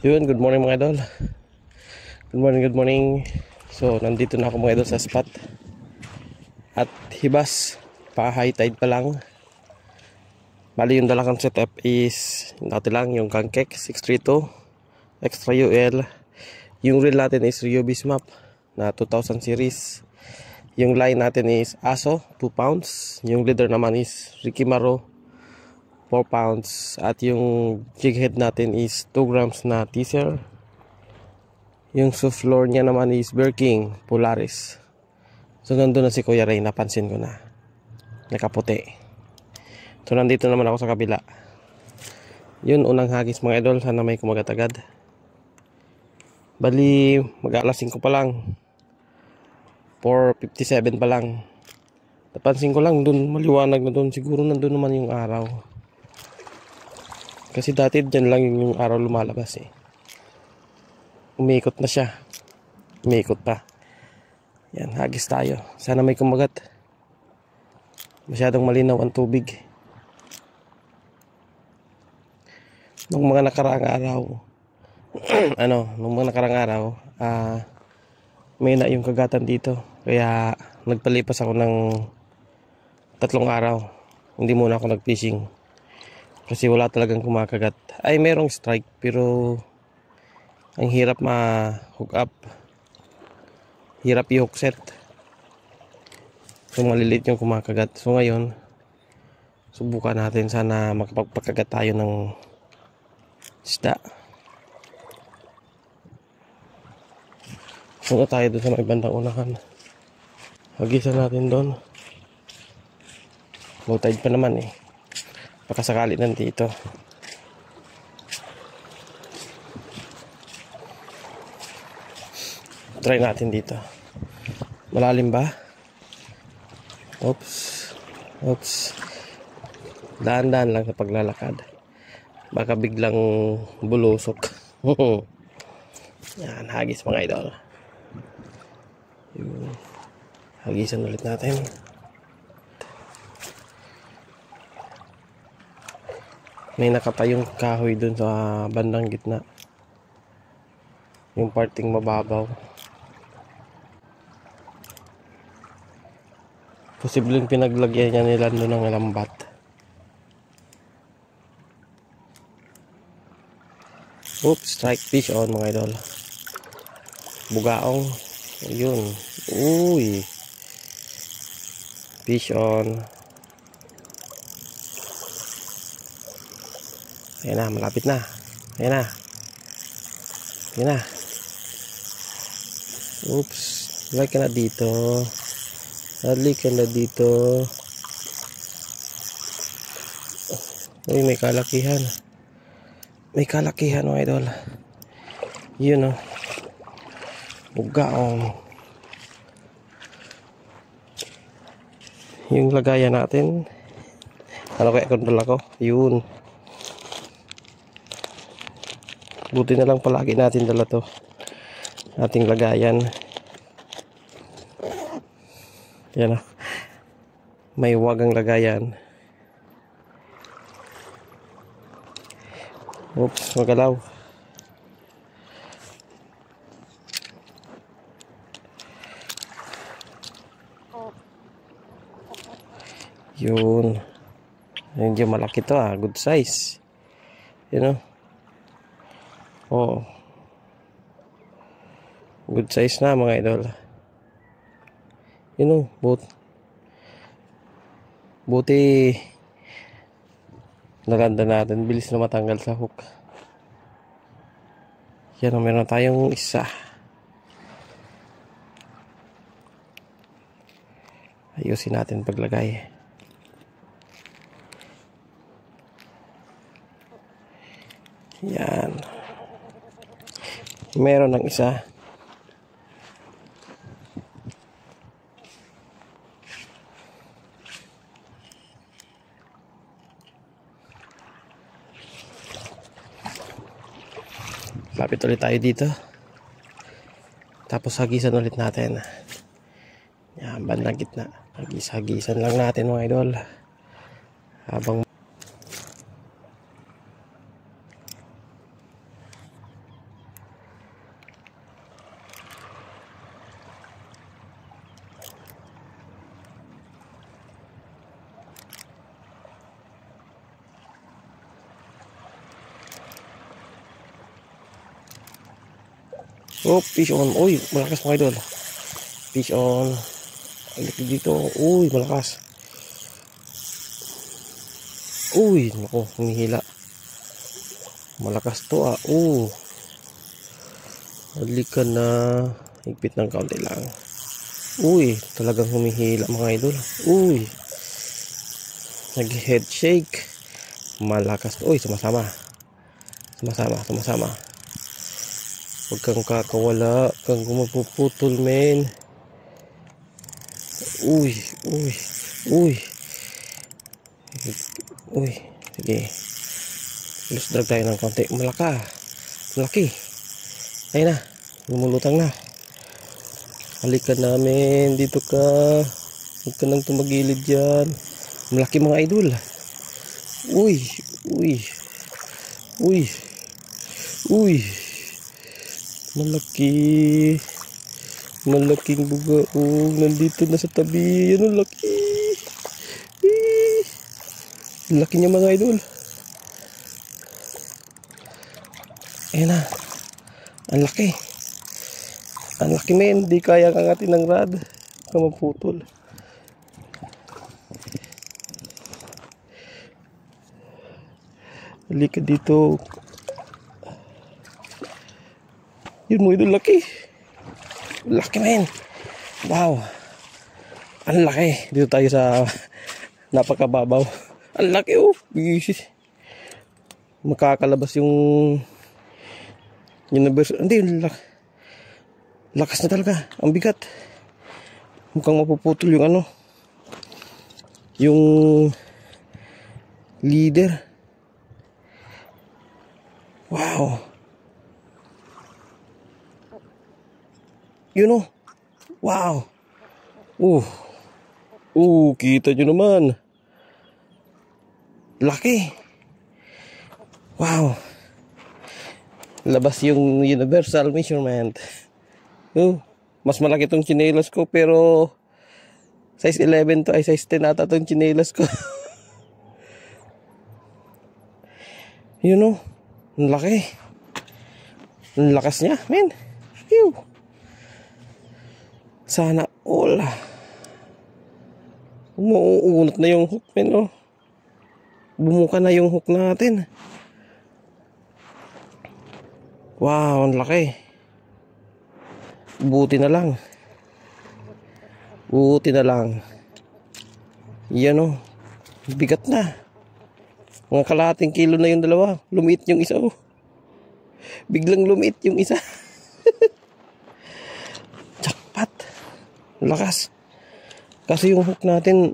Yun, good morning mga idol. Good morning, good morning. So, nandito na ako mga idol sa spot. At hibas, pa high tide pa lang. Bali yung dala kong setup is dati lang yung Kangkek 632 Extra UL. Yung reel natin is Rio Bismap na 2000 series. Yung line natin is ASO 2 pounds. Yung leader naman is Ricky Maro 4 pounds. At yung jig head natin is 2 grams na teaser. Yung floor niya naman is Bear King Polaris. So nandun na si Kuya Ray, napansin ko na nakaputi. So nandito naman ako sa kabila. Yun, unang hagis mga idol. Sana may kumagat agad. Bali mag-alas 5 pa lang, 4:57 pa lang. Napansin ko lang dun, maliwanag na dun. Siguro nandun naman yung araw. Kasi dati dyan lang yung araw lumalabas eh. Umiikot na siya. Umiikot pa. Yan, hagis tayo. Sana may kumagat. Masyadong malinaw ang tubig. Nung mga nakaraang araw, may na yung kagatan dito. Kaya nagpalipas ako ng 3 araw. Hindi muna ako nag-fishing. Kasi wala talagang kumakagat. Ay, merong strike pero ang hirap ma-hook up. Hirap i-hook set. So maliliit yung kumakagat. So ngayon, subukan natin, sana makapagpakagat tayo ng isda. Sunod tayo doon sa may bandang unahan. Hagisan natin doon. Low tide pa naman eh. Baka sakali nandito. Try natin dito. Malalim ba? Oops. Oops. Dahan-dahan lang sa paglalakad. Baka biglang bulusok. Yan, hagis mga idol. Hagisan ulit natin. May nakatayong kahoy dun sa bandang gitna. Yung parting mababaw. Posibleng pinaglagyan niya nila doon ng lambat. Oops, strike fish on mga idol. Bugaong. Ayun. Uy. Fish on. Ayan na, malapit na. Ayan na. Ayan na. Oops. Like ka na dito. Halik ka na dito. Uy, may kalakihan. May kalakihan mga idol. Yun o. Bugaong. Yung lagayan natin. Ano kaya kontrol ako? Yun. Buti na lang palagi natin dala to. Ating lagayan. Yan o. May wagang lagayan. Oops, magalaw. Yun. Medyo malaki to ah. Good size. You know. Oh. Good size na mga idol. You know, buti naganda natin, bilis na matanggal sa hook. Yan, meron tayong isa. Ayusin natin paglagay. Yan, meron ng isa. Lapit ulit tayo dito. Tapos hagisan ulit natin. Yan, bandang gitna. Hagisan lang natin mga idol. Habang Oh, fish on. Uy, malakas mga idol. Fish on. Alik dito. Uy, malakas. Uy, naku, humihila. Malakas to ah. Alik ka na. Higpit ng kaunti lang. Uy, talagang humihila mga idol. Uy. Nag-head shake. Malakas to. Uy, sumasama. Sumasama. Huwag kang kakawala. Kang gumapuputol, men. Uy. Sige. Lose drag tayo ng konti. Malaki. Ayun na. Lumulutang na. Halika namin. Dito ka. Huwag ka nang tumagilid dyan. Malaki mga idol. Uy. Malaking bugaong. Nandito na sa tabi. Yan ang laki. Laki niya mga idol. Ayan na. Ang laki men. Di kaya kangatin ng rad. Kamaputol. Halika dito. Yun mo idol, laki men. Wow, ang laki. Dito tayo sa napakababaw. Ang laki oh. Makakalabas yung universe. Hindi, lakas na talaga. Ang bigat. Mukhang mapuputol yung ano, yung leader. Wow. You know. Wow. Kita nyo naman. Laki. Wow. Labas yung universal measurement. Mas malaki tong chinelas ko, pero size 11 to, ay size 10 ata tong chinelas ko. You know. Ang laki. Ang lakas niya, men. Sana all. Umuunot na yung hook, men, oh. Bumuka na yung hook natin. Wow, ang laki. Buti na lang. Yan, oh. Bigat na. Mga kalahating kilo na yung dalawa. Lumiit yung isa, oh. Biglang lumiit yung isa. Jackpot. Lakas. Kasi yung hook natin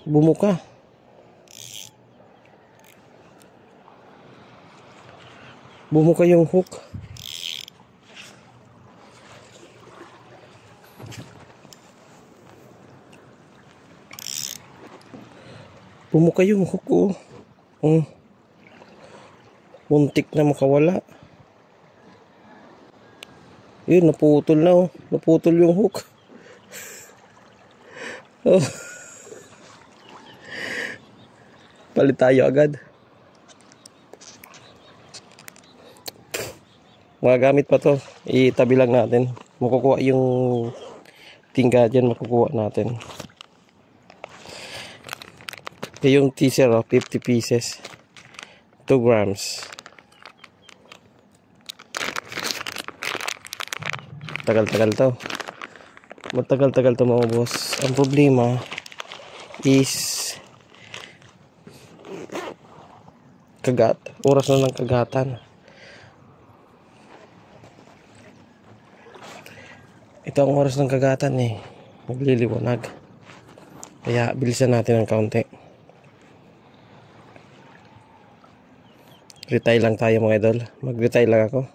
bumuka. Bumuka yung hook. Oh. Muntik na makawala. Yun, naputol na, oh. Naputol yung hook. Oh. Palit tayo agad. Mga gamit pa to. Itabi lang natin. Makukuha yung tingga dyan. Makukuha natin. Yung teaser, oh, 50 pieces. 2 grams. Tagal-tagal to. Matagal-tagal to maubos. Ang problema is oras na ng kagatan. Ito ang oras ng kagatan eh. Magliliwanag. Kaya bilisan natin ng kaunti. Retire lang tayo mga idol. Mag-retire lang ako.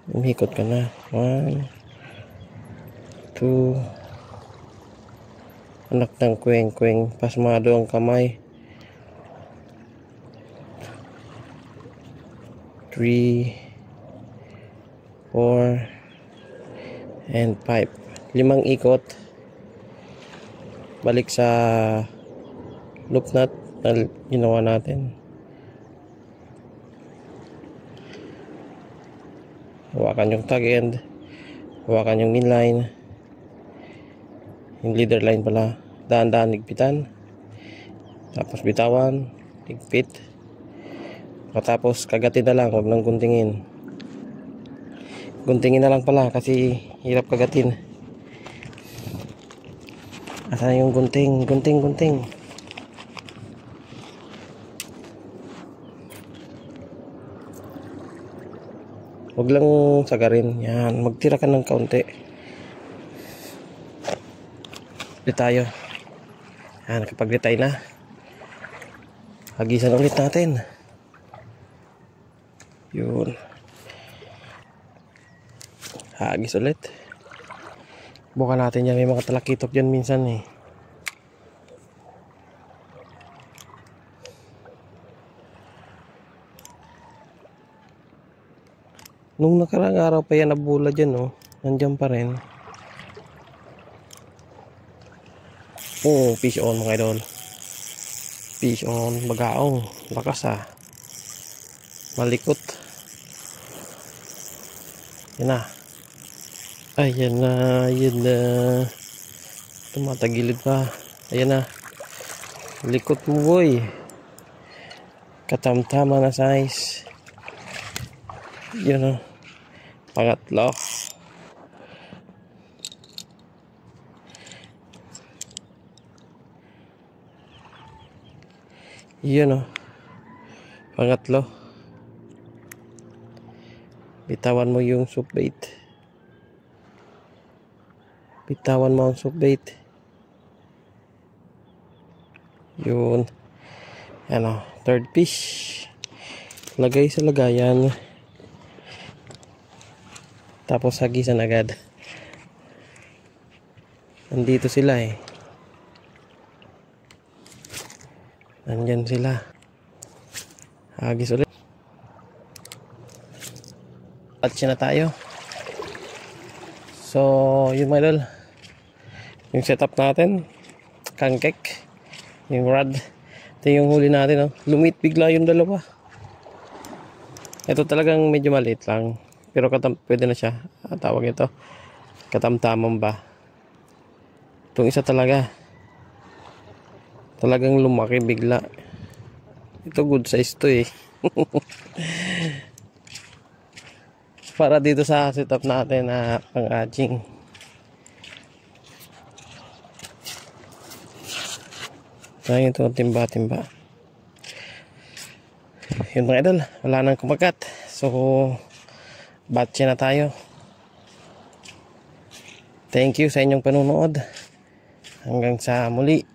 Umikot ka na. 1, 2, Anak ng kweng-kweng, pasmado ang kamay. 3, 4, and 5. 5 ikot. Balik sa loop nut na ginawa natin. Hawakan yung tag end, hawakan yung inline, yung leader line pala, daan-daan ligpitan, tapos bitawan, ligpit, tapos kagatin na lang, huwag nang guntingin. Guntingin na lang pala kasi hirap kagatin. Asan yung gunting? Gunting. Huwag lang sagarin. Yan. Magtira ka ng kaunti. Ulit tayo. Yan. Kapag retay na, hagisan ulit natin. Yun. Hagis ulit. Bukan natin yan. May mga talakitok dyan minsan eh. Nung nakarang araw pa yan nabula dyan, oh. Nandiyan pa rin. Oh, fish on mga idol. Fish on, bagaong. Lakas ah. Malikot. Yan na. Ayan na. Tumatagilid pa. Ayan na. Likot mo boy. Katamtama na size. Yan o. Pangatlo. Yan o. Pangatlo. Bitawan mo yung soup bait. Bitawan mo ang soup bait. Yun. Yan o. Third fish. Lagay sa lagayan. Tapos hagisan agad. Nandito sila eh. Nandyan sila. Hagis ulit. At siya na tayo. So, yun mga idol. Yung setup natin. Kangkek. Yung rod. Ito yung huli natin. Oh. Lumit bigla yung dalawa. Ito talagang medyo maliit lang. Pero pwede na siya. Tawag ito. Katamtamang ba. Itong isa talaga. Talagang lumaki bigla. Ito good size to eh. Para dito sa setup natin na pang-aging. Ayan ito, timba-timba. Yun mga idol, wala nang kumagat. So, batche na tayo. Thank you sa inyong panunood. Hanggang sa muli.